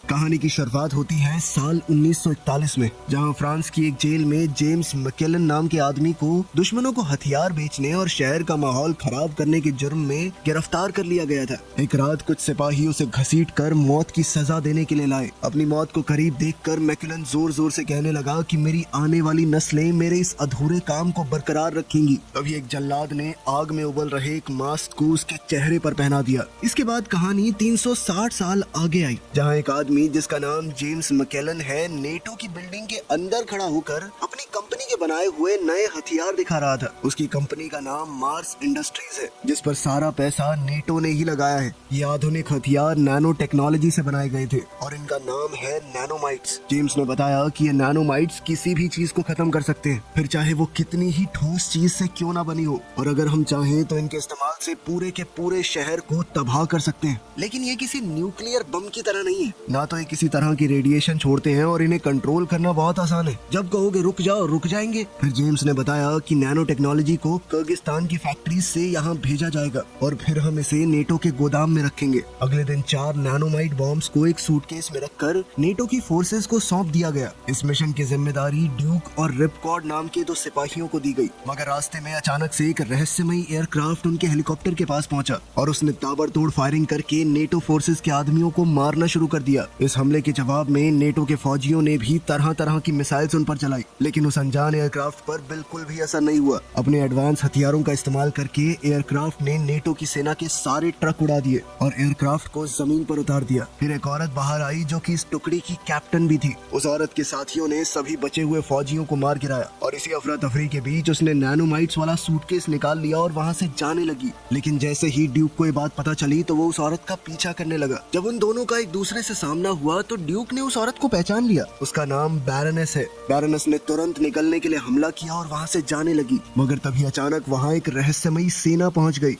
कहानी की शुरुआत होती है साल 1941 में, जहां फ्रांस की एक जेल में जेम्स मैकेलन नाम के आदमी को दुश्मनों को हथियार बेचने और शहर का माहौल खराब करने के जुर्म में गिरफ्तार कर लिया गया था। एक रात कुछ सिपाही उसे घसीट कर मौत की सजा देने के लिए लाए। अपनी मौत को करीब देखकर मैकेलन जोर जोर से कहने लगा कि मेरी आने वाली नस्लें मेरे इस अधूरे काम को बरकरार रखेंगी। तभी एक जल्लाद ने आग में उबल रहे एक मास्क को उसके चेहरे पर पहना दिया। इसके बाद कहानी 360 साल आगे आई, जहाँ एक आदमी जिसका नाम जेम्स मैकेलन है, नेटो की बिल्डिंग के अंदर खड़ा होकर अपनी कंपनी के बनाए हुए नए हथियार दिखा रहा था। उसकी कंपनी का नाम मार्स इंडस्ट्रीज है, जिस पर सारा पैसा नेटो ने ही लगाया है। ये आधुनिक हथियार नैनो टेक्नोलॉजी से बनाए गए थे और इनका नाम है नैनोमाइट्स। जेम्स ने बताया कि ये नैनोमाइट्स किसी भी चीज को खत्म कर सकते हैं, फिर चाहे वो कितनी ही ठोस चीज से क्यों ना बनी हो, और अगर हम चाहें तो इनके इस्तेमाल से पूरे के पूरे शहर को तबाह कर सकते हैं। लेकिन ये किसी न्यूक्लियर बम की तरह नहीं है, ना तो ये किसी तरह की रेडिएशन छोड़ते हैं, और इन्हें कंट्रोल करना बहुत आसान है। जब कहोगे रुक जाओ रुक जाएंगे। फिर जेम्स ने बताया कि नैनो टेक्नोलॉजी को किर्गिस्तान की फैक्ट्री से यहाँ भेजा जाएगा और फिर हम इसे नेटो के गोदाम में रखेंगे। अगले दिन 4 नैनोमाइट बॉम्ब्स को एक सूटकेस में रखकर नेटो की फोर्सेस को सौंप दिया गया। इस मिशन की जिम्मेदारी ड्यूक और रिपकॉर्ड नाम के 2 सिपाहियों को दी गई, मगर रास्ते में अचानक से एक रहस्यमयी एयरक्राफ्ट उनके हेलीकॉप्टर के पास पहुंचा और उसने ताबड़तोड़ फायरिंग करके नेटो फोर्सेस के आदमियों को मारना शुरू कर दिया। इस हमले के जवाब में नेटो के फौजियों ने भी तरह तरह की मिसाइल्स उन पर चलाई, लेकिन उस अनजान एयरक्राफ्ट पर बिल्कुल भी असर नहीं हुआ। अपने एडवांस हथियारों का इस्तेमाल करके एयरक्राफ्ट ने नेटो की सेना के सारे ट्रक उड़ा दिए और एयरक्राफ्ट को जमीन पर उतार दिया। फिर एक औरत बाहर आई जो कि इस टुकड़ी की कैप्टन भी थी। उस औरत के साथियों ने सभी बचे हुए फौजियों को मार गिराया और इसी अफरा तफरी के बीच उसने नैनोमाइट्स वाला सूटकेस निकाल लिया और वहाँ से जाने लगी। लेकिन जैसे ही ड्यूक को ये बात पता चली तो वो उस औरत का पीछा करने लगा। जब उन दोनों का एक दूसरे से सामना हुआ तो ड्यूक ने उस औरत को पहचान लिया। उसका नाम बैरनेस है। बैरनेस ने तुरंत निकलने के लिए हमला किया और वहाँ से जाने लगी, मगर तभी अचानक वहाँ एक रहस्यमयी सेना पहुँच गई।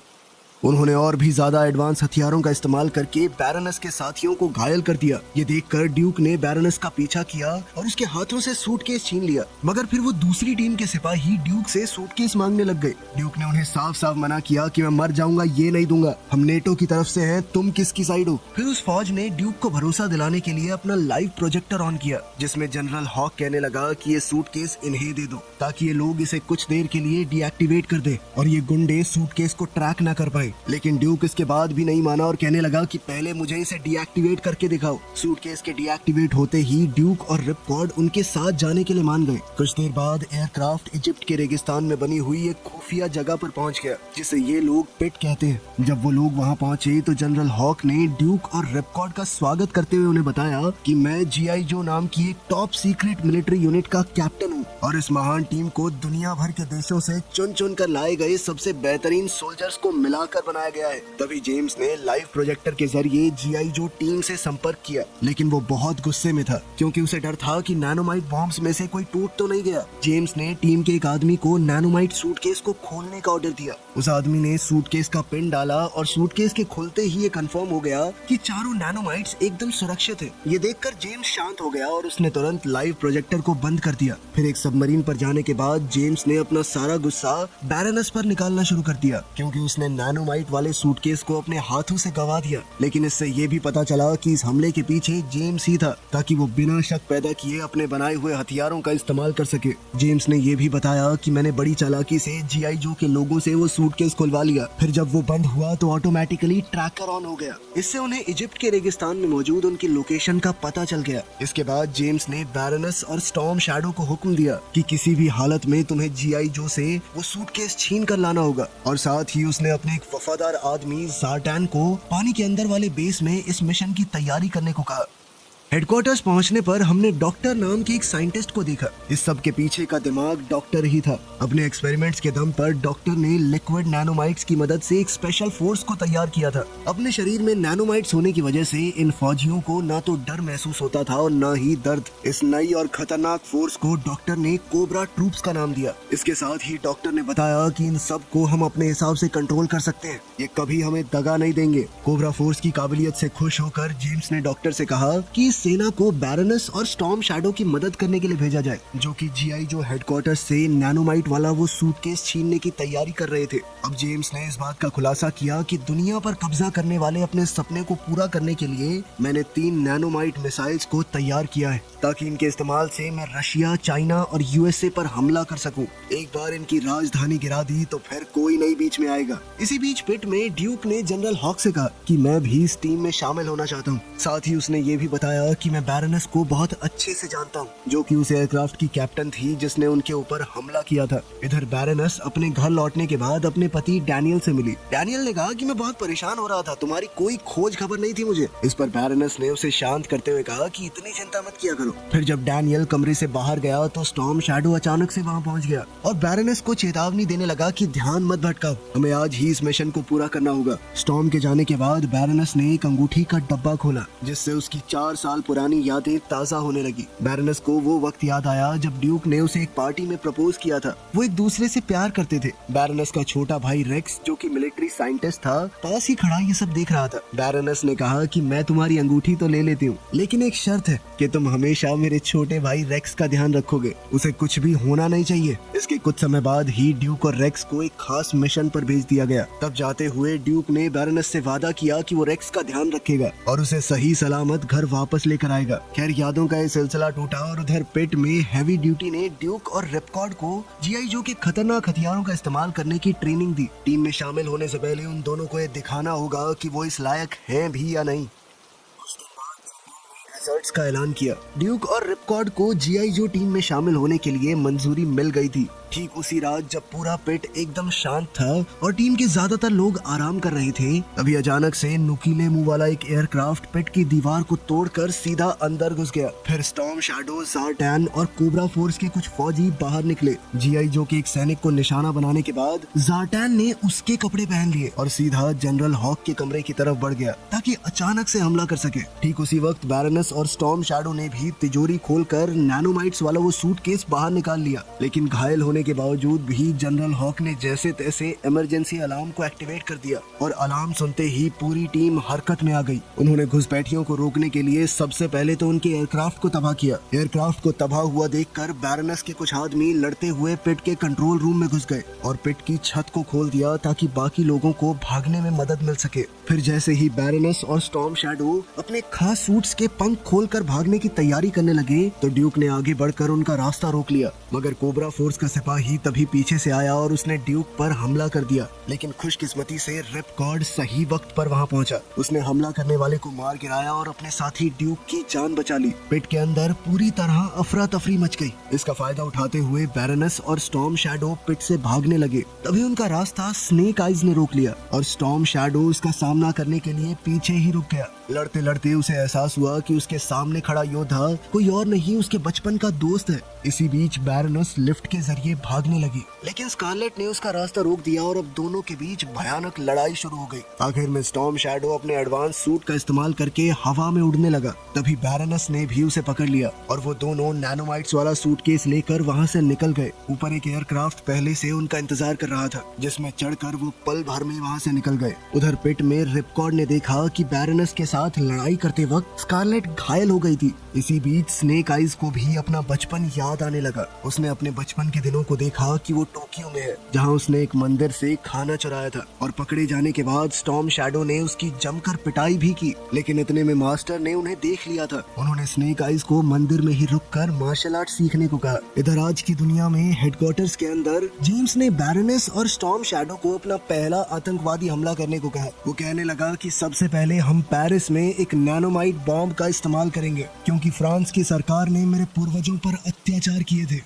उन्होंने और भी ज्यादा एडवांस हथियारों का इस्तेमाल करके बैरनेस के साथियों को घायल कर दिया। ये देखकर ड्यूक ने बैरनेस का पीछा किया और उसके हाथों से सूटकेस छीन लिया, मगर फिर वो दूसरी टीम के सिपाही ड्यूक से सूटकेस मांगने लग गए। ड्यूक ने उन्हें साफ साफ मना किया कि मैं मर जाऊंगा ये नहीं दूंगा, हम नेटो की तरफ से हैं, तुम किसकी साइड हो। फिर उस फौज ने ड्यूक को भरोसा दिलाने के लिए अपना लाइव प्रोजेक्टर ऑन किया, जिसमें जनरल हॉक कहने लगा कि ये सूटकेस इन्हें दे दो ताकि ये लोग इसे कुछ देर के लिए डीएक्टिवेट कर दे और ये गुंडे सूटकेस को ट्रैक न कर पाए। लेकिन ड्यूक इसके बाद भी नहीं माना और कहने लगा कि पहले मुझे इसे डीएक्टिवेट करके दिखाओ। सूटकेस के डीएक्टिवेट होते ही ड्यूक और रिपकॉर्ड उनके साथ जाने के लिए मान गए। कुछ देर बाद एयरक्राफ्ट इजिप्ट के रेगिस्तान में बनी हुई एक खुफिया जगह पर पहुंच गया, जिसे ये लोग पिट कहते हैं। जब वो लोग वहां पहुंचे तो जनरल हॉक ने ड्यूक और रिपकॉर्ड का स्वागत करते हुए उन्हें बताया कि मैं जीआई जो नाम की एक टॉप सीक्रेट मिलिट्री यूनिट का कैप्टन हूँ और इस महान टीम को दुनिया भर के देशों से चुन चुन कर लाए गए सबसे बेहतरीन सोल्जर्स को मिलाकर बनाया गया है। तभी जेम्स ने लाइव प्रोजेक्टर के जरिए जीआई जो टीम से संपर्क किया, लेकिन वो बहुत गुस्से में था क्योंकि उसे डर था कि नैनोमाइट बॉम्ब्स में से कोई टूट तो नहीं गया। जेम्स ने टीम के एक आदमी को नैनोमाइट सूटकेस को खोलने का ऑर्डर दिया। उस आदमी ने सूटकेस का पिन डाला और सूटकेस के खुलते ही ये कंफर्म हो गया कि चारों नैनोमाइट्स एकदम सुरक्षित है। ये देखकर जेम्स शांत हो गया और उसने तुरंत लाइव प्रोजेक्टर को बंद कर दिया। फिर एक सबमरीन पर जाने के बाद जेम्स ने अपना सारा गुस्सा बैरनेस पर निकालना शुरू कर दिया, क्योंकि उसने नैनोमाइट वाले सूटकेस को अपने हाथों से गवा दिया। लेकिन इससे ये भी पता चला कि इस हमले के पीछे जेम्स ही था, ताकि वो बिना शक पैदा किए अपने बनाए हुए हथियारों का इस्तेमाल कर सके। जेम्स ने ये भी बताया कि मैंने बड़ी चालाकी से जीआई जो के लोगों से वो सूटकेस खुलवा लिया। फिर जब वो बंद हुआ तो ऑटोमेटिकली ट्रैकर ऑन हो गया। इससे उन्हें इजिप्ट के रेगिस्तान में मौजूद उनकी लोकेशन का पता चल गया। इसके बाद जेम्स ने बैरनेस और स्टॉर्म शैडो को हुक्म दिया कि किसी भी हालत में तुम्हें जीआई जो से वो सूटकेस छीन कर लाना होगा, और साथ ही उसने अपने एक वफादार आदमी जार्टैन को पानी के अंदर वाले बेस में इस मिशन की तैयारी करने को कहा। हेडक्वार्टर्स पहुंचने पर हमने डॉक्टर नाम के एक साइंटिस्ट को देखा। इस सब के पीछे का दिमाग डॉक्टर ही था। अपने एक्सपेरिमेंट्स के दम पर डॉक्टर ने लिक्विड नैनोमाइट्स की मदद से एक स्पेशल फोर्स को तैयार किया था। अपने शरीर में नैनोमाइट्स होने की वजह से इन फौजियों को ना तो डर महसूस होता था और ना ही दर्द। इस नई और खतरनाक फोर्स को डॉक्टर ने कोबरा ट्रूप्स का नाम दिया। इसके साथ ही डॉक्टर ने बताया कि इन सब को हम अपने हिसाब से कंट्रोल कर सकते हैं, ये कभी हमें दगा नहीं देंगे। कोबरा फोर्स की काबिलियत से खुश होकर जेम्स ने डॉक्टर से कहा कि इस सेना को बैरनस और स्टॉर्म शैडो की मदद करने के लिए भेजा जाए, जो कि जीआई जो हेडक्वार्टर से नैनोमाइट वाला वो सूटकेस छीनने की तैयारी कर रहे थे। अब जेम्स ने इस बात का खुलासा किया कि दुनिया पर कब्जा करने वाले अपने सपने को पूरा करने के लिए मैंने 3 नैनोमाइट मिसाइल्स को तैयार किया है, ताकि इनके इस्तेमाल से मैं रशिया, चाइना और यूएसए पर हमला कर सकूं। एक बार इनकी राजधानी गिरा दी तो फिर कोई नहीं बीच में आएगा। इसी बीच पिट में ड्यूक ने जनरल हॉक से कहा कि मैं भी इस टीम में शामिल होना चाहता हूँ। साथ ही उसने ये भी बताया कि मैं बैरनस को बहुत अच्छे से जानता हूँ, जो कि उस एयरक्राफ्ट की कैप्टन थी जिसने उनके ऊपर हमला किया था। इधर बैरनस अपने घर लौटने के बाद अपने पति डैनियल से मिली। डैनियल ने कहा कि मैं बहुत परेशान हो रहा था, तुम्हारी कोई खोज खबर नहीं थी मुझे। इस पर बैरनस ने उसे शांत करते हुए कहा कि इतनी चिंता मत किया करो। फिर जब डैनियल कमरे से बाहर गया तो स्टॉर्म शैडो अचानक से वहाँ पहुँच गया और बैरनस को चेतावनी देने लगा कि ध्यान मत भटकाओ, हमें आज ही इस मिशन को पूरा करना होगा। स्टॉर्म के जाने के बाद बैरनस ने एक अंगूठी का डब्बा खोला, जिससे उसकी 4 साल पुरानी यादें ताजा होने लगी। बैरनस को वो वक्त याद आया जब ड्यूक ने उसे एक पार्टी में प्रपोज किया था। वो एक दूसरे से प्यार करते थे। बैरनस का छोटा भाई रेक्स, जो कि मिलिट्री साइंटिस्ट था, पास ही खड़ा ये सब देख रहा था। बैरनस ने कहा कि मैं तुम्हारी अंगूठी तो ले लेती हूँ, लेकिन एक शर्त है कि तुम हमेशा मेरे छोटे भाई रेक्स का ध्यान रखोगे, उसे कुछ भी होना नहीं चाहिए। इसके कुछ समय बाद ही ड्यूक और रेक्स को एक खास मिशन पर भेज दिया गया। तब जाते हुए ड्यूक ने बैरनस से वादा किया कि वो रेक्स का ध्यान रखेगा और उसे सही सलामत घर वापस लेकर आएगा। खैर, यादों का ये सिलसिला टूटा और उधर पिट में हैवी ड्यूटी ने ड्यूक और रिपकॉर्ड को जीआई जो के खतरनाक हथियारों का इस्तेमाल करने की ट्रेनिंग दी। टीम में शामिल होने से पहले उन दोनों को ये दिखाना होगा कि वो इस लायक हैं भी या नहीं। रिजल्ट्स का ऐलान किया। ड्यूक और रिपकॉर्ड को जीआई जो टीम में शामिल होने के लिए मंजूरी मिल गई थी। ठीक उसी रात जब पूरा पिट एकदम शांत था और टीम के ज्यादातर लोग आराम कर रहे थे, तभी अचानक से नुकीले मुंह वाला एक एयरक्राफ्ट पिट की दीवार को तोड़कर सीधा अंदर घुस गया। फिर स्टॉर्म शैडो, ज़ार्टैन और कोबरा फोर्स के कुछ फौजी बाहर निकले। जीआई जो के एक सैनिक को निशाना बनाने के बाद ज़ार्टैन ने उसके कपड़े पहन लिए और सीधा जनरल हॉक के कमरे की तरफ बढ़ गया ताकि अचानक से हमला कर सके। ठीक उसी वक्त बैरनस और स्टॉर्म शैडो ने भी तिजोरी खोलकर नैनोमाइट्स वाला वो सूटकेस बाहर निकाल लिया, लेकिन घायल होने के बावजूद भी जनरल हॉक ने जैसे तैसे इमरजेंसी अलार्म को एक्टिवेट कर दिया और अलार्म सुनते ही पूरी टीम हरकत में आ गई। उन्होंने घुसपैठियों को रोकने के लिए सबसे पहले तो उनके एयरक्राफ्ट को तबाह किया। एयरक्राफ्ट को तबाह हुआ देखकर बैरनस के कुछ आदमी लड़ते हुए पिट के कंट्रोल रूम में घुस गए और पिट की छत को खोल दिया ताकि बाकी लोगों को भागने में मदद मिल सके। फिर जैसे ही बैरनस और स्टॉर्म शैडो अपने खास सूट्स के पंख खोलकर भागने की तैयारी करने लगे तो ड्यूक ने आगे बढ़कर उनका रास्ता रोक लिया, मगर कोबरा फोर्स का सिपाही तभी पीछे से आया और उसने ड्यूक पर हमला कर दिया। लेकिन खुशकिस्मती से रिपकॉर्ड सही वक्त पर वहां पहुंचा। उसने हमला करने वाले को मार गिराया और अपने साथी ड्यूक की जान बचा ली। पिट के अंदर पूरी तरह अफरा तफरी मच गई। इसका फायदा उठाते हुए बैरनस और स्टॉर्म शैडो पिट से भागने लगे। तभी उनका रास्ता स्नेक आइज ने रोक लिया और स्टॉर्म शैडो उसका सामना करने के लिए पीछे ही रुक गया। लड़ते लड़ते उसे एहसास हुआ कि उसके सामने खड़ा योद्धा कोई और नहीं, उसके बचपन का दोस्त है। इसी बीच बैरनस लिफ्ट के जरिए भागने लगी, लेकिन स्कारलेट ने उसका रास्ता रोक दिया और अब दोनों के बीच भयानक लड़ाई शुरू हो गई। आखिर में स्टॉर्म शैडो अपने एडवांस सूट का इस्तेमाल करके हवा में उड़ने लगा। तभी बैरनस ने भी उसे पकड़ लिया और वो दोनों नैनोमाइट्स वाला सूटकेस लेकर वहाँ से निकल गए। ऊपर एक एयरक्राफ्ट पहले से उनका इंतजार कर रहा था, जिसमें चढ़कर वो पल भर में वहाँ से निकल गए। उधर पिट में रिपकॉर्ड ने देखा कि बैरनस के साथ लड़ाई करते वक्त स्कारलेट घायल हो गई थी। इसी बीच स्नेक आइज को भी अपना बचपन याद आने लगा। उसने अपने बचपन के दिनों को देखा कि वो टोक्यो में है, जहाँ उसने एक मंदिर से खाना चुराया था और पकड़े जाने के बाद स्टॉर्म शैडो ने उसकी जमकर पिटाई भी की। लेकिन इतने में मास्टर ने उन्हें देख लिया था। उन्होंने स्नेक आइज को मंदिर में ही रुककर मार्शल आर्ट सीखने को कहा। इधर आज की दुनिया में हेडक्वार्टर्स के अंदर जेम्स ने बैरनस और स्टॉर्म शैडो को अपना पहला आतंकवादी हमला करने को कहा। वो कहने लगा कि सबसे पहले हम पेरिस में एक नैनोमाइट बॉम्ब का इस्तेमाल करेंगे, क्योंकि फ्रांस की सरकार ने मेरे पूर्वजों पर अत्याचार किए थे।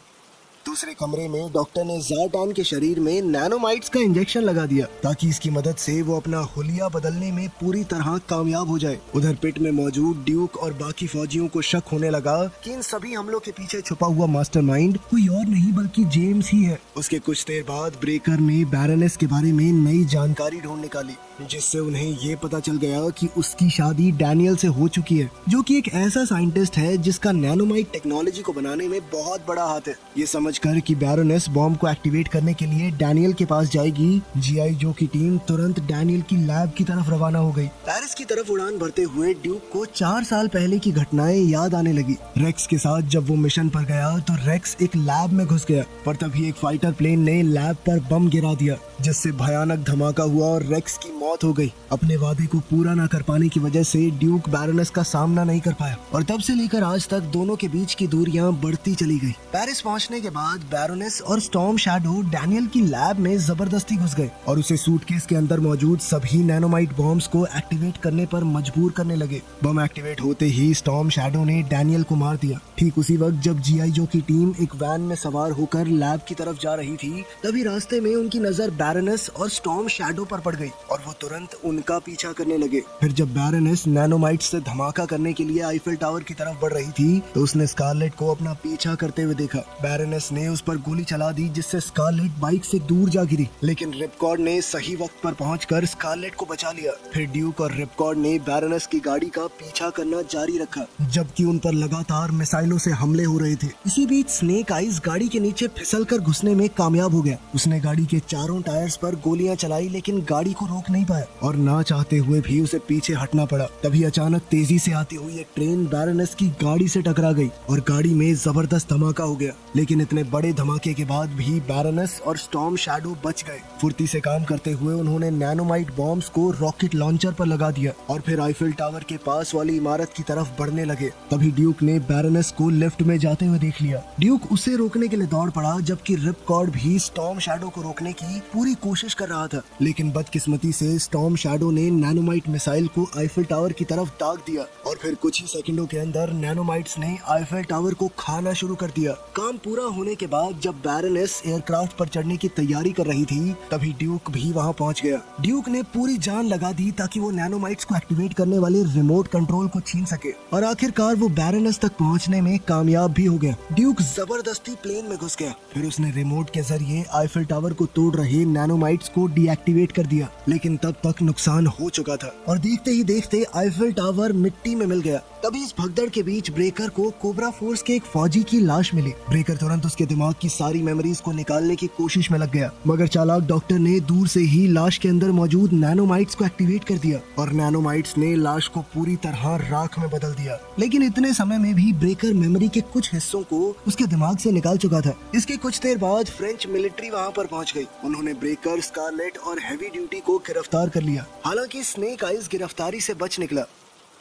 दूसरे कमरे में डॉक्टर ने ज़ार्टैन के शरीर में नैनोमाइट्स का इंजेक्शन लगा दिया ताकि इसकी मदद से वो अपना हुलिया बदलने में पूरी तरह कामयाब हो जाए। उधर पिट में मौजूद ड्यूक और बाकी फौजियों को शक होने लगा कि इन सभी हमलों के पीछे छुपा हुआ मास्टरमाइंड कोई और नहीं बल्कि जेम्स ही है। उसके कुछ देर बाद ब्रेकर ने बैरनस के बारे में नई जानकारी ढूंढ निकाली, जिससे उन्हें ये पता चल गया कि उसकी शादी डैनियल से हो चुकी है, जो कि एक ऐसा साइंटिस्ट है जिसका नैनोमाइट टेक्नोलॉजी को बनाने में बहुत बड़ा हाथ है। ये समझकर सोचकर कि बैरोनेस बॉम्ब को एक्टिवेट करने के लिए डैनियल के पास जाएगी, जीआई जो की टीम तुरंत डैनियल की लैब की तरफ रवाना हो गई। पेरिस की तरफ उड़ान भरते हुए ड्यूक को 4 साल पहले की घटनाएं याद आने लगी। रेक्स के साथ जब वो मिशन पर गया तो रेक्स एक लैब में घुस गया, पर तभी एक फाइटर प्लेन ने लैब पर बम गिरा दिया, जिससे भयानक धमाका हुआ और रेक्स की मौत हो गई। अपने वादे को पूरा न कर पाने की वजह से ड्यूक बैरोनेस का सामना नहीं कर पाया और तब से लेकर आज तक दोनों के बीच की दूरियां बढ़ती चली गई। पेरिस पहुंचने के बाद बैरोनेस और स्टॉर्म शैडो डैनियल की लैब में जबरदस्ती घुस गए और उसे सूटकेस के अंदर मौजूद सभी नैनोमाइट बॉम्ब्स को एक्टिवेट करने पर मजबूर करने लगे। बम एक्टिवेट होते ही स्टॉर्म शैडो ने डैनियल को मार दिया। ठीक उसी वक्त जब जीआई जो की टीम एक वैन में सवार होकर लैब की तरफ जा रही थी, तभी रास्ते में उनकी नजर बैरोनेस और स्टॉर्म शैडो पर पड़ गई और वो तुरंत उनका पीछा करने लगे। फिर जब बैरोनेस नैनोमाइट से धमाका करने के लिए आईफिल टावर की तरफ बढ़ रही थी तो उसने स्कारलेट को अपना पीछा करते हुए देखा। बैरोनेस ने उस पर गोली चला दी, जिससे स्कारलेट बाइक से दूर जा गिरी, लेकिन रिपकॉर्ड ने सही वक्त पर पहुंचकर स्कारलेट को बचा लिया। फिर ड्यूक और रिपकॉर्ड ने बैरोनेस की गाड़ी का पीछा करना जारी रखा, जबकि उन पर लगातार मिसाइलों से हमले हो रहे थे। इसी बीच स्नेक आइज गाड़ी के नीचे फिसलकर घुसने में कामयाब हो गया। उसने गाड़ी के चारों टायर्स पर गोलियां चलाई, लेकिन गाड़ी को रोक नहीं पाया और ना चाहते हुए भी उसे पीछे हटना पड़ा। तभी अचानक तेजी से आती हुई एक ट्रेन बैरोनेस की गाड़ी से टकरा गई और गाड़ी में जबरदस्त धमाका हो गया। लेकिन इतने बड़े धमाके के बाद भी बैरोनेस और स्टॉर्म शैडो बच गए। फुर्ती से काम करते हुए उन्होंने नैनोमाइट बॉम्ब्स को रॉकेट लॉन्चर पर लगा दिया और फिर आईफिल टावर के पास वाली इमारत की तरफ बढ़ने लगे। तभी ड्यूक ने बैरोनेस को लिफ्ट में जाते हुए देख लिया। ड्यूक उसे रोकने के लिए दौड़ पड़ा, जबकि रिपकॉर्ड भी स्टॉर्म शैडो को रोकने की पूरी कोशिश कर रहा था। लेकिन बदकिस्मती से स्टॉर्म शैडो ने नैनोमाइट मिसाइल को आईफिल टावर की तरफ दाग दिया और फिर कुछ ही सेकंडों के अंदर नैनोमाइट्स ने आईफिल टावर को खाना शुरू कर दिया। काम पूरा होने के बाद जब बैरोनेस एयरक्राफ्ट पर चढ़ने की तैयारी कर रही थी, तभी ड्यूक भी वहां पहुंच गया। ड्यूक ने पूरी जान लगा दी ताकि वो नैनोमाइट्स को एक्टिवेट करने वाले रिमोट कंट्रोल को छीन सके और आखिरकार वो बैरोनेस तक पहुंचने में कामयाब भी हो गया। ड्यूक जबरदस्ती प्लेन में घुस गया। फिर उसने रिमोट के जरिए आईफिल टावर को तोड़ रहे नैनोमाइट्स को डीएक्टिवेट कर दिया, लेकिन तब तक नुकसान हो चुका था और देखते ही देखते आईफिल टावर मिट्टी में मिल गया। तभी इस भगदड़ के बीच ब्रेकर को कोबरा फोर्स के एक फौजी की लाश मिली। ब्रेकर तुरंत उसके दिमाग की सारी मेमोरीज को निकालने की कोशिश में लग गया, मगर चालाक डॉक्टर ने दूर से ही लाश के अंदर मौजूद नैनोमाइट्स को एक्टिवेट कर दिया और नैनोमाइट्स ने लाश को पूरी तरह राख में बदल दिया। लेकिन इतने समय में भी ब्रेकर मेमोरी के कुछ हिस्सों को उसके दिमाग से निकाल चुका था। इसके कुछ देर बाद फ्रेंच मिलिट्री वहां पर पहुंच गई। उन्होंने ब्रेकर, स्कारलेट और हेवी ड्यूटी को गिरफ्तार कर लिया। हालांकि स्नेक आइज गिरफ्तारी से बच निकला।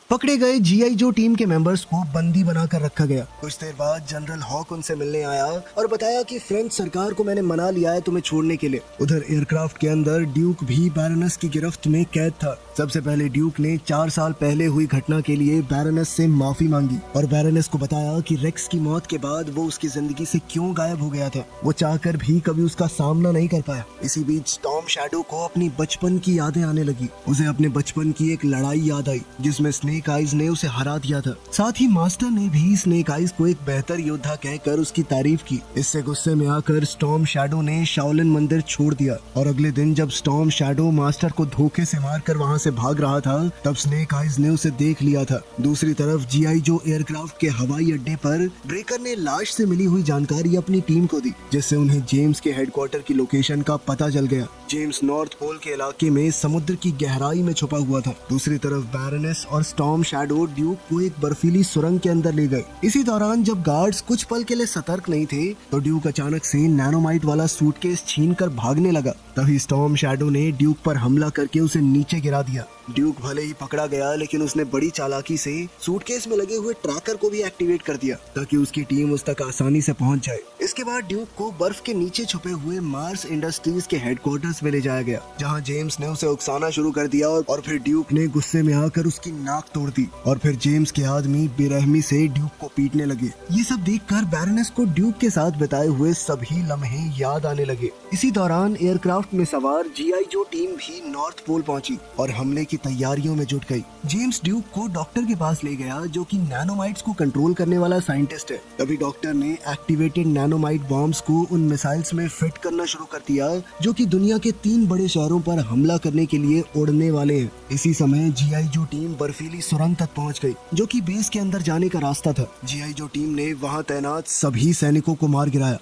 पकड़े गए जीआई जो टीम के मेंबर्स को बंदी बनाकर रखा गया। कुछ देर बाद जनरल हॉक उनसे मिलने आया और बताया कि फ्रेंच सरकार को मैंने मना लिया है तुम्हें छोड़ने के लिए। उधर एयरक्राफ्ट के अंदर ड्यूक भी बैरोनेस की गिरफ्त में कैद था। सबसे पहले ड्यूक ने 4 साल पहले हुई घटना के लिए बैरोनेस से माफी मांगी और बैरोनेस को बताया कि रेक्स की मौत के बाद वो उसकी जिंदगी से क्यों गायब हो गया था। वो चाहकर भी कभी उसका सामना नहीं कर पाया। इसी बीच स्टॉर्म शैडो को अपनी बचपन की यादें आने लगी। उसे अपने बचपन की एक लड़ाई याद आई जिसमें स्नेक आइज ने उसे हरा दिया था। साथ ही मास्टर ने भी स्नेक आइज को एक बेहतर योद्धा कहकर उसकी तारीफ की। इससे गुस्से में आकर स्टॉर्म शैडो ने शाओलिन मंदिर छोड़ दिया और अगले दिन जब स्टॉर्म शैडो मास्टर को धोखे से मारकर वहां से भाग रहा था, तब स्नेक आइज ने उसे देख लिया था। दूसरी तरफ जीआई जो एयरक्राफ्ट के हवाई अड्डे पर ब्रेकर ने लाश से मिली हुई जानकारी अपनी टीम को दी, जिससे उन्हें जेम्स के हेडक्वार्टर की लोकेशन का पता चल गया। जेम्स नॉर्थ पोल के इलाके में समुद्र की गहराई में छुपा हुआ था। दूसरी तरफ बैरोनेस और स्टॉर्म शैडो ड्यूक को एक बर्फीली सुरंग के अंदर ले गए। इसी दौरान जब गार्ड्स कुछ पल के लिए सतर्क नहीं थे, तो ड्यूक अचानक से नैनोमाइट वाला सूटकेस छीनकर भागने लगा। तभी स्टॉर्म शैडो ने ड्यूक पर हमला करके उसे नीचे गिरा दिया। ड्यूक भले ही पकड़ा गया, लेकिन उसने बड़ी चालाकी से सूटकेस में लगे हुए ट्रैकर को भी एक्टिवेट कर दिया ताकि उसकी टीम उस तक आसानी से पहुंच जाए। इसके बाद ड्यूक को बर्फ के नीचे छुपे हुए मार्स इंडस्ट्रीज के हेडक्वार्टर्स में ले जाया गया, जहां जेम्स ने उसे उकसाना शुरू कर दिया और फिर ड्यूक ने गुस्से में आकर उसकी नाक तोड़ दी और फिर जेम्स के आदमी बेरहमी से ड्यूक को पीटने लगे। ये सब देखकर बैरोनेस को ड्यूक के साथ बिताए हुए सभी लम्हे याद आने लगे। इसी दौरान एयरक्राफ्ट में सवार जीआई जो टीम भी नॉर्थ पोल पहुंची और हमले की तैयारियों में जुट गई। जेम्स ड्यूक को डॉक्टर के पास ले गया, जो कि नैनोमाइट्स को कंट्रोल करने वाला साइंटिस्ट है। तभी डॉक्टर ने एक्टिवेटेड नैनोमाइट बॉम्ब्स को उन मिसाइल्स में फिट करना शुरू कर दिया, जो कि दुनिया के 3 बड़े शहरों पर हमला करने के लिए उड़ने वाले हैं। इसी समय जीआई जो टीम बर्फीली सुरंग तक पहुंच गई, जो कि बेस के अंदर जाने का रास्ता था। जीआई जो टीम ने वहां तैनात सभी सैनिकों को मार गिराया।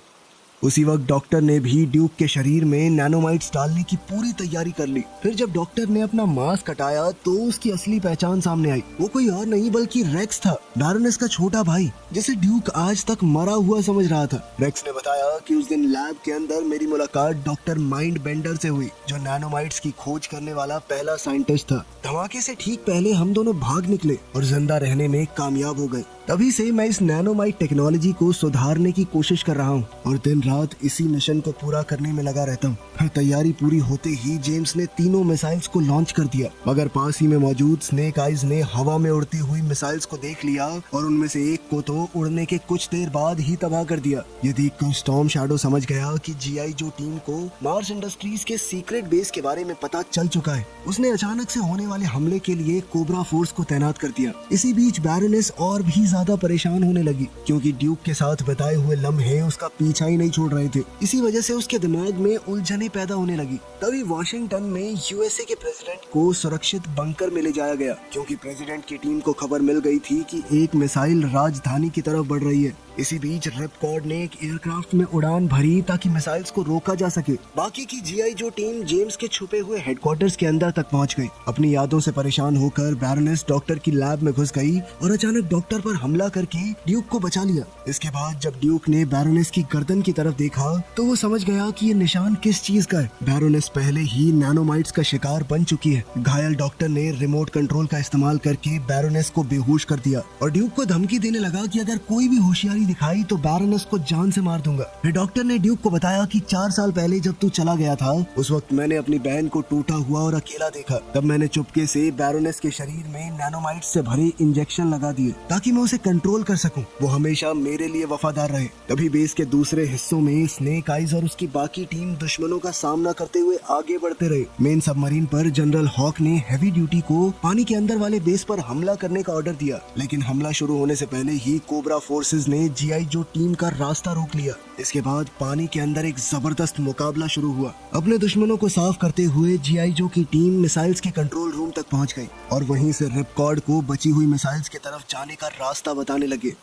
उसी वक्त डॉक्टर ने भी ड्यूक के शरीर में नैनोमाइट्स डालने की पूरी तैयारी कर ली। फिर जब डॉक्टर ने अपना मास्क हटाया तो उसकी असली पहचान सामने आई। वो कोई और नहीं बल्कि रेक्स था, बैरोनेस का छोटा भाई, जिसे ड्यूक आज तक मरा हुआ समझ रहा था। रेक्स ने बताया कि उस दिन लैब के अंदर मेरी मुलाकात डॉक्टर माइंड बेंडर से हुई, जो नैनोमाइट्स की खोज करने वाला पहला साइंटिस्ट था। धमाके से ठीक पहले हम दोनों भाग निकले और जिंदा रहने में कामयाब हो गए। तभी से मैं इस नैनोमाइट टेक्नोलॉजी को सुधारने की कोशिश कर रहा हूँ और दिन रात इसी मिशन को पूरा करने में लगा रहता हूँ। फिर तैयारी पूरी होते ही जेम्स ने तीनों मिसाइल्स को लॉन्च कर दिया, मगर पास ही में मौजूद स्नेक आइज ने हवा में उड़ती हुई मिसाइल्स को देख लिया और उनमें से एक को तो उड़ने के कुछ देर बाद ही तबाह कर दिया। ये देखकर स्टॉर्म शैडो समझ गया कि जीआई जो टीम को मार्स इंडस्ट्रीज के सीक्रेट बेस के बारे में पता चल चुका है। उसने अचानक से होने वाले हमले के लिए कोबरा फोर्स को तैनात कर दिया। इसी बीच बैरोनेस और भी ज्यादा परेशान होने लगी, क्योंकि ड्यूक के साथ बिताए हुए लम्हे उसका पीछा ही नहीं छोड़ रहे थे। इसी वजह से उसके दिमाग में उलझने पैदा होने लगी। तभी वॉशिंगटन में यूएसए के प्रेसिडेंट को सुरक्षित बंकर में ले जाया गया, क्योंकि प्रेसिडेंट की टीम को खबर मिल गई थी कि एक मिसाइल राजधानी की तरफ बढ़ रही है। इसी बीच रिपकॉर्ड ने एक एयरक्राफ्ट में उड़ान भरी ताकि मिसाइल्स को रोका जा सके। बाकी की जीआई जो टीम जेम्स के छुपे हुए हेडक्वार्टर्स के अंदर तक पहुंच गई। अपनी यादों से परेशान होकर बैरोनेस डॉक्टर की लैब में घुस गई और अचानक डॉक्टर पर हमला करके ड्यूक को बचा लिया। इसके बाद जब ड्यूक ने बैरोनेस की गर्दन की तरफ देखा तो वो समझ गया कि ये निशान किस चीज का है। बैरोनेस पहले ही नैनोमाइट्स का शिकार बन चुकी है। घायल डॉक्टर ने रिमोट कंट्रोल का इस्तेमाल करके बैरोनेस को बेहोश कर दिया और ड्यूक को धमकी देने लगा कि अगर कोई भी होशियारी दिखाई तो बैरोनेस को जान से मार दूंगा। फिर डॉक्टर ने ड्यूक को बताया कि 4 साल पहले जब तू चला गया था, उस वक्त मैंने अपनी बहन को टूटा हुआ और अकेला देखा। तब मैंने चुपके से बैरोनेस के शरीर में नैनोमाइट से भरे इंजेक्शन लगा दिए ताकि मैं उसे कंट्रोल कर सकूं। वो हमेशा मेरे लिए वफादार रहे। तभी बेस के दूसरे हिस्सों में स्नेक आइज और उसकी बाकी टीम दुश्मनों का सामना करते हुए आगे बढ़ते रहे। मेन सबमरीन पर जनरल हॉक ने हैवी ड्यूटी को पानी के अंदर वाले बेस पर हमला करने का ऑर्डर दिया, लेकिन हमला शुरू होने से पहले ही कोबरा फोर्सेस ने जीआई जो टीम का रास्ता रोक लिया। इसके बाद पानी के अंदर एक जबरदस्त मुकाबला शुरू हुआ। अपने दुश्मनों को साफ करते हुए जीआई जो की टीम मिसाइल्स के कंट्रोल रूम तक पहुंच गई और वहीं से रिपकॉर्ड को बची हुई मिसाइल्स की तरफ जाने का रास्ता बताने लगे।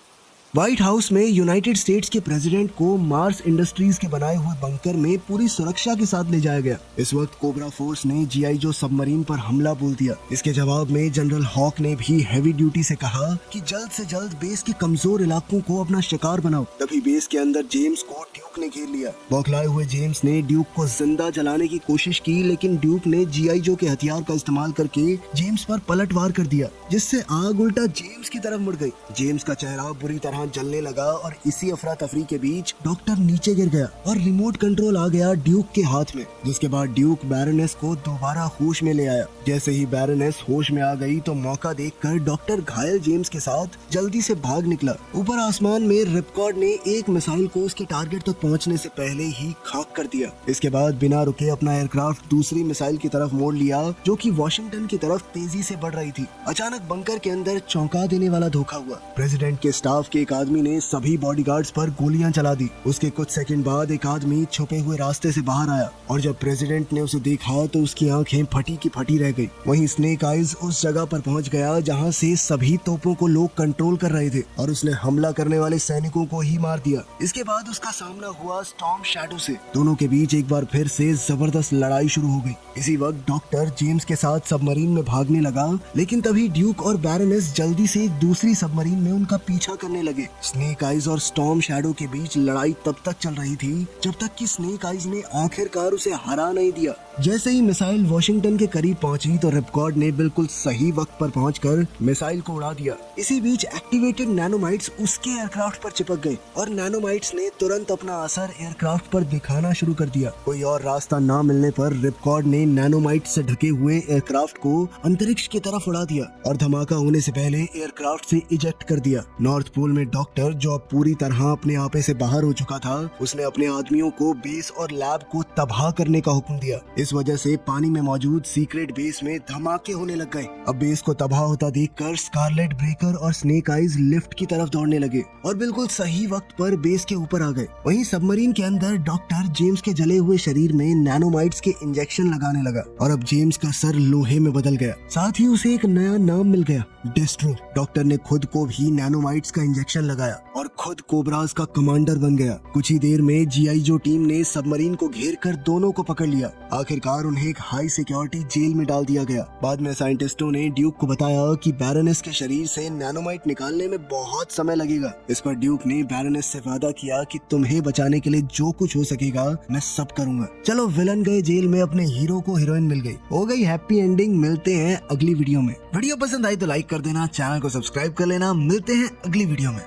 व्हाइट हाउस में यूनाइटेड स्टेट्स के प्रेसिडेंट को मार्स इंडस्ट्रीज के बनाए हुए बंकर में पूरी सुरक्षा के साथ ले जाया गया। इस वक्त कोबरा फोर्स ने जीआई जो सबमरीन पर हमला बोल दिया। इसके जवाब में जनरल हॉक ने भी हैवी ड्यूटी से कहा कि जल्द से जल्द बेस के कमजोर इलाकों को अपना शिकार बनाओ। तभी बेस के अंदर जेम्स को ड्यूक ने घेर लिया। बौखलाए हुए जेम्स ने ड्यूक को जिंदा जलाने की कोशिश की, लेकिन ड्यूक ने जीआई जो के हथियार का इस्तेमाल करके जेम्स पर पलटवार कर दिया, जिससे आग उल्टा जेम्स की तरफ मुड़ गई। जेम्स का चेहरा बुरी तरह जलने लगा और इसी अफरा तफरी के बीच डॉक्टर नीचे गिर गया और रिमोट कंट्रोल आ गया ड्यूक के हाथ में, जिसके बाद ड्यूक बैरोनेस को दोबारा होश में ले आया। जैसे ही बैरोनेस होश में आ गई तो मौका देखकर डॉक्टर घायल जेम्स के साथ जल्दी से भाग निकला। ऊपर आसमान में रिपकॉर्ड ने एक मिसाइल को उसके टारगेट तक पहुंचने से पहले ही खाक कर दिया। इसके बाद बिना रुके अपना एयरक्राफ्ट दूसरी मिसाइल की तरफ मोड़ लिया, जो कि वॉशिंगटन की तरफ तेजी से बढ़ रही थी। अचानक बंकर के अंदर चौंका देने वाला धोखा हुआ। प्रेसिडेंट के स्टाफ के एक आदमी ने सभी बॉडीगार्ड्स पर गोलियां चला दी। उसके कुछ सेकंड बाद एक आदमी छुपे हुए रास्ते से बाहर आया और जब प्रेसिडेंट ने उसे देखा तो उसकी आंखें फटी की फटी रह गई। वहीं स्नेक आइज उस जगह पर पहुंच गया जहां से सभी तोपों को लोग कंट्रोल कर रहे थे और उसने हमला करने वाले सैनिकों को ही मार दिया। इसके बाद उसका सामना हुआ स्टॉर्म शैडो से। दोनों के बीच एक बार फिर से जबरदस्त लड़ाई शुरू हो गई। इसी वक्त डॉक्टर जेम्स के साथ सबमरीन में भागने लगा, लेकिन तभी ड्यूक और बैरोनेस जल्दी से एक दूसरी सबमरीन में उनका पीछा करने लगे। स्नेक आइज और स्टॉर्म शैडो के बीच लड़ाई तब तक चल रही थी जब तक कि स्नेक आइज ने आखिरकार उसे हरा नहीं दिया। जैसे ही मिसाइल वॉशिंगटन के करीब पहुंची तो रिपकॉर्ड ने बिल्कुल सही वक्त पर पहुंचकर मिसाइल को उड़ा दिया। इसी बीच एक्टिवेटेड नैनोमाइट्स उसके एयरक्राफ्ट पर चिपक गए और नैनोमाइट्स ने तुरंत अपना असर एयरक्राफ्ट पर दिखाना शुरू कर दिया। कोई और रास्ता ना मिलने पर रिपकॉर्ड ने नैनोमाइट से ढके हुए एयरक्राफ्ट को अंतरिक्ष की तरफ उड़ा दिया और धमाका होने से पहले एयरक्राफ्ट से इजेक्ट कर दिया। नॉर्थ पोल में डॉक्टर, जो अब पूरी तरह अपने आपे से बाहर हो चुका था, उसने अपने आदमियों को बेस और लैब को तबाह करने का हुक्म दिया। इस वजह से पानी में मौजूद सीक्रेट बेस में धमाके होने लग गए। अब बेस को तबाह होता देखकर स्कारलेट ब्रेकर और स्नेक आइज लिफ्ट की तरफ दौड़ने लगे और बिल्कुल सही वक्त पर बेस के ऊपर आ गए। वहीं सबमरीन के अंदर डॉक्टर जेम्स के जले हुए शरीर में नैनोमाइट्स के इंजेक्शन लगाने लगा और अब जेम्स का सर लोहे में बदल गया। साथ ही उसे एक नया नाम मिल गया, डेस्ट्रो। डॉक्टर ने खुद को भी नैनोमाइट्स का इंजेक्शन लगाया और खुद कोबराज का कमांडर बन गया। कुछ ही देर में जीआई जो टीम ने सबमरीन को घेर कर दोनों को पकड़ लिया। आखिरकार उन्हें एक हाई सिक्योरिटी जेल में डाल दिया गया। बाद में साइंटिस्टों ने ड्यूक को बताया कि बैरोनेस के शरीर से नैनोमाइट निकालने में बहुत समय लगेगा। इस पर ड्यूक ने बैरोनेस से वादा किया कि तुम्हें बचाने के लिए जो कुछ हो सकेगा मैं सब करूंगा। चलो विलन गए जेल में, अपने हीरो को हीरोइन मिल गई, हो गई हैप्पी एंडिंग। मिलते हैं अगली वीडियो में। वीडियो पसंद आई तो लाइक कर देना, चैनल को सब्सक्राइब कर लेना। मिलते हैं अगली वीडियो में।